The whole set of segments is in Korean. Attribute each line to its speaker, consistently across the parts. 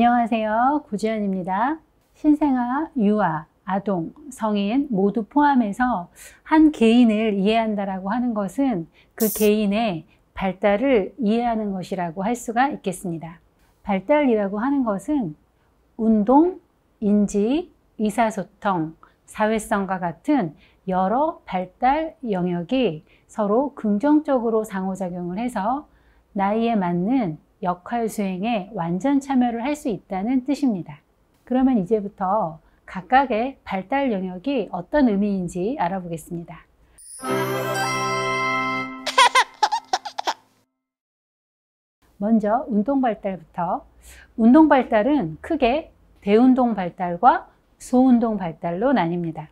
Speaker 1: 안녕하세요. 구지연입니다. 신생아, 유아, 아동, 성인 모두 포함해서 한 개인을 이해한다라고 하는 것은 그 개인의 발달을 이해하는 것이라고 할 수가 있겠습니다. 발달이라고 하는 것은 운동, 인지, 의사소통, 사회성과 같은 여러 발달 영역이 서로 긍정적으로 상호작용을 해서 나이에 맞는 역할 수행에 완전 참여를 할 수 있다는 뜻입니다. 그러면 이제부터 각각의 발달 영역이 어떤 의미인지 알아보겠습니다. 먼저 운동 발달부터. 운동 발달은 크게 대운동 발달과 소운동 발달로 나뉩니다.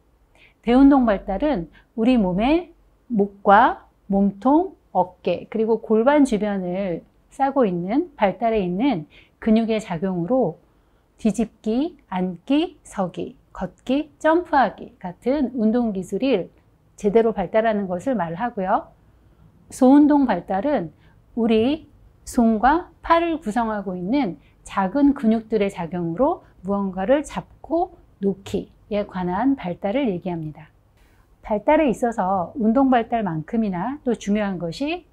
Speaker 1: 대운동 발달은 우리 몸의 목과 몸통, 어깨, 그리고 골반 주변을 싸고 있는 발달해 있는 근육의 작용으로 뒤집기, 앉기, 서기, 걷기, 점프하기 같은 운동 기술이 제대로 발달하는 것을 말하고요. 소운동 발달은 우리 손과 팔을 구성하고 있는 작은 근육들의 작용으로 무언가를 잡고 놓기에 관한 발달을 얘기합니다. 발달에 있어서 운동 발달만큼이나 또 중요한 것이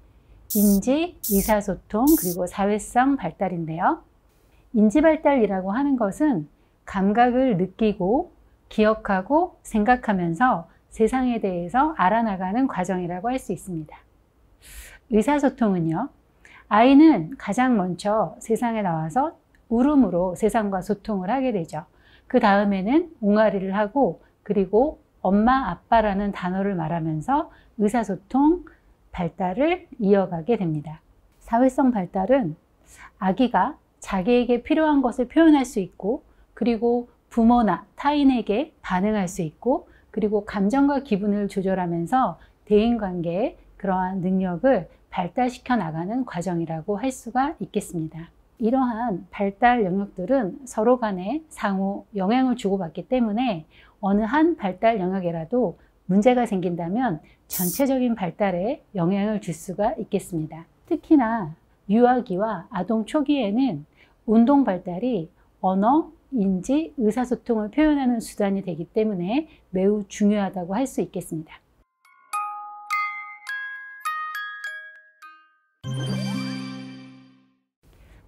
Speaker 1: 인지, 의사소통, 그리고 사회성 발달인데요. 인지 발달이라고 하는 것은 감각을 느끼고 기억하고 생각하면서 세상에 대해서 알아나가는 과정이라고 할 수 있습니다. 의사소통은요, 아이는 가장 먼저 세상에 나와서 울음으로 세상과 소통을 하게 되죠. 그 다음에는 옹알이를 하고 그리고 엄마, 아빠라는 단어를 말하면서 의사소통 발달을 이어가게 됩니다. 사회성 발달은 아기가 자기에게 필요한 것을 표현할 수 있고 그리고 부모나 타인에게 반응할 수 있고 그리고 감정과 기분을 조절하면서 대인관계의 그러한 능력을 발달시켜 나가는 과정이라고 할 수가 있겠습니다. 이러한 발달 영역들은 서로 간에 상호 영향을 주고받기 때문에 어느 한 발달 영역에라도 문제가 생긴다면 전체적인 발달에 영향을 줄 수가 있겠습니다. 특히나 유아기와 아동 초기에는 운동 발달이 언어, 인지, 의사소통을 표현하는 수단이 되기 때문에 매우 중요하다고 할 수 있겠습니다.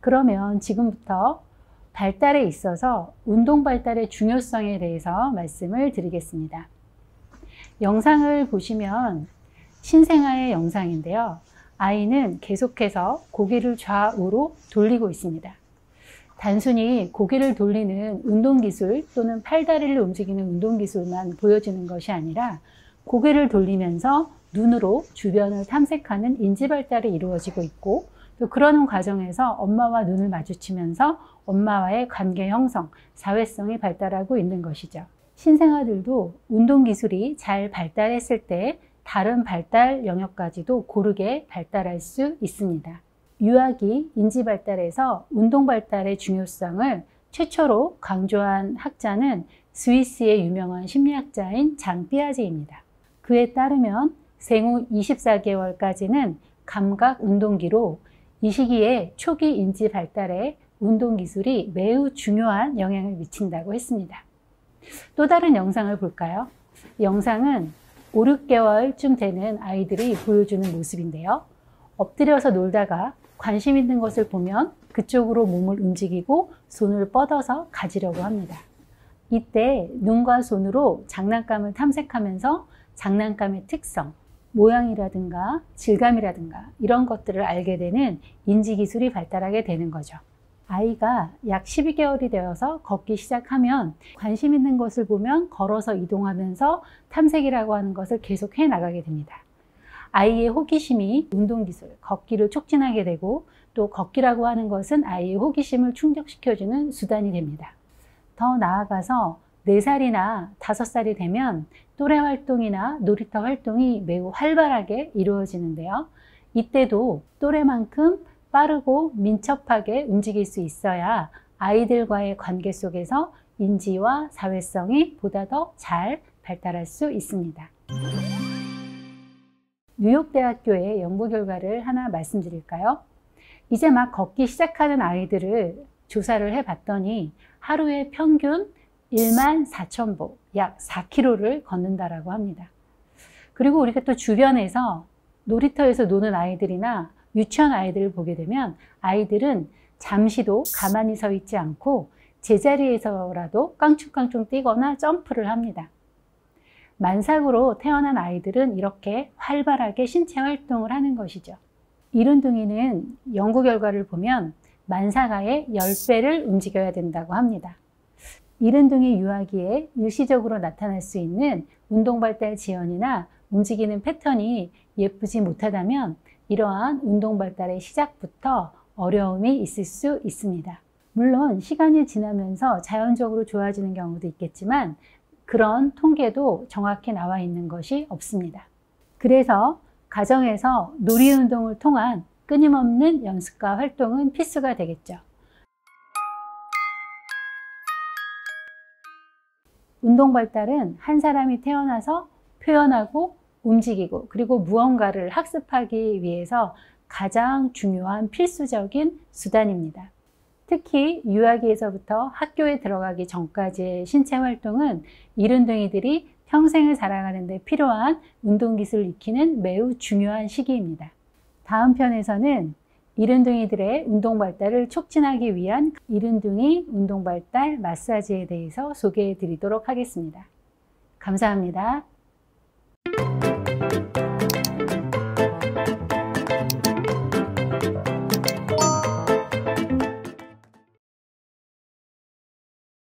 Speaker 1: 그러면 지금부터 발달에 있어서 운동 발달의 중요성에 대해서 말씀을 드리겠습니다. 영상을 보시면 신생아의 영상인데요. 아이는 계속해서 고개를 좌우로 돌리고 있습니다. 단순히 고개를 돌리는 운동기술 또는 팔다리를 움직이는 운동기술만 보여지는 것이 아니라 고개를 돌리면서 눈으로 주변을 탐색하는 인지발달이 이루어지고 있고 또 그러는 과정에서 엄마와 눈을 마주치면서 엄마와의 관계 형성, 사회성이 발달하고 있는 것이죠. 신생아들도 운동기술이 잘 발달했을 때 다른 발달 영역까지도 고르게 발달할 수 있습니다. 유아기 인지발달에서 운동발달의 중요성을 최초로 강조한 학자는 스위스의 유명한 심리학자인 장 삐아제입니다. 그에 따르면 생후 24개월까지는 감각 운동기로 이 시기에 초기 인지 발달에 운동기술이 매우 중요한 영향을 미친다고 했습니다. 또 다른 영상을 볼까요? 영상은 5, 6개월쯤 되는 아이들이 보여주는 모습인데요. 엎드려서 놀다가 관심 있는 것을 보면 그쪽으로 몸을 움직이고 손을 뻗어서 가지려고 합니다. 이때 눈과 손으로 장난감을 탐색하면서 장난감의 특성, 모양이라든가 질감이라든가 이런 것들을 알게 되는 인지기술이 발달하게 되는 거죠. 아이가 약 12개월이 되어서 걷기 시작하면 관심 있는 것을 보면 걸어서 이동하면서 탐색이라고 하는 것을 계속 해 나가게 됩니다. 아이의 호기심이 운동기술, 걷기를 촉진하게 되고 또 걷기라고 하는 것은 아이의 호기심을 충족시켜주는 수단이 됩니다. 더 나아가서 4살이나 5살이 되면 또래 활동이나 놀이터 활동이 매우 활발하게 이루어지는데요. 이때도 또래만큼 빠르고 민첩하게 움직일 수 있어야 아이들과의 관계 속에서 인지와 사회성이 보다 더 잘 발달할 수 있습니다. 뉴욕대학교의 연구 결과를 하나 말씀드릴까요? 이제 막 걷기 시작하는 아이들을 조사를 해봤더니 하루에 평균 14,000보, 약 4km를 걷는다라고 합니다. 그리고 우리가 또 주변에서 놀이터에서 노는 아이들이나 유치원 아이들을 보게 되면 아이들은 잠시도 가만히 서 있지 않고 제자리에서라도 깡충깡충 뛰거나 점프를 합니다. 만삭으로 태어난 아이들은 이렇게 활발하게 신체 활동을 하는 것이죠. 이른둥이는 연구 결과를 보면 만삭아의 10배를 움직여야 된다고 합니다. 이른둥이 유아기에 일시적으로 나타날 수 있는 운동발달 지연이나 움직이는 패턴이 예쁘지 못하다면 이러한 운동발달의 시작부터 어려움이 있을 수 있습니다. 물론 시간이 지나면서 자연적으로 좋아지는 경우도 있겠지만 그런 통계도 정확히 나와 있는 것이 없습니다. 그래서 가정에서 놀이운동을 통한 끊임없는 연습과 활동은 필수가 되겠죠. 운동 발달은 한 사람이 태어나서 표현하고 움직이고 그리고 무언가를 학습하기 위해서 가장 중요한 필수적인 수단입니다. 특히 유아기에서부터 학교에 들어가기 전까지의 신체 활동은 이른둥이들이 평생을 살아가는 데 필요한 운동기술을 익히는 매우 중요한 시기입니다. 다음 편에서는 이른둥이들의 운동 발달을 촉진하기 위한 이른둥이 운동 발달 마사지에 대해서 소개해 드리도록 하겠습니다. 감사합니다.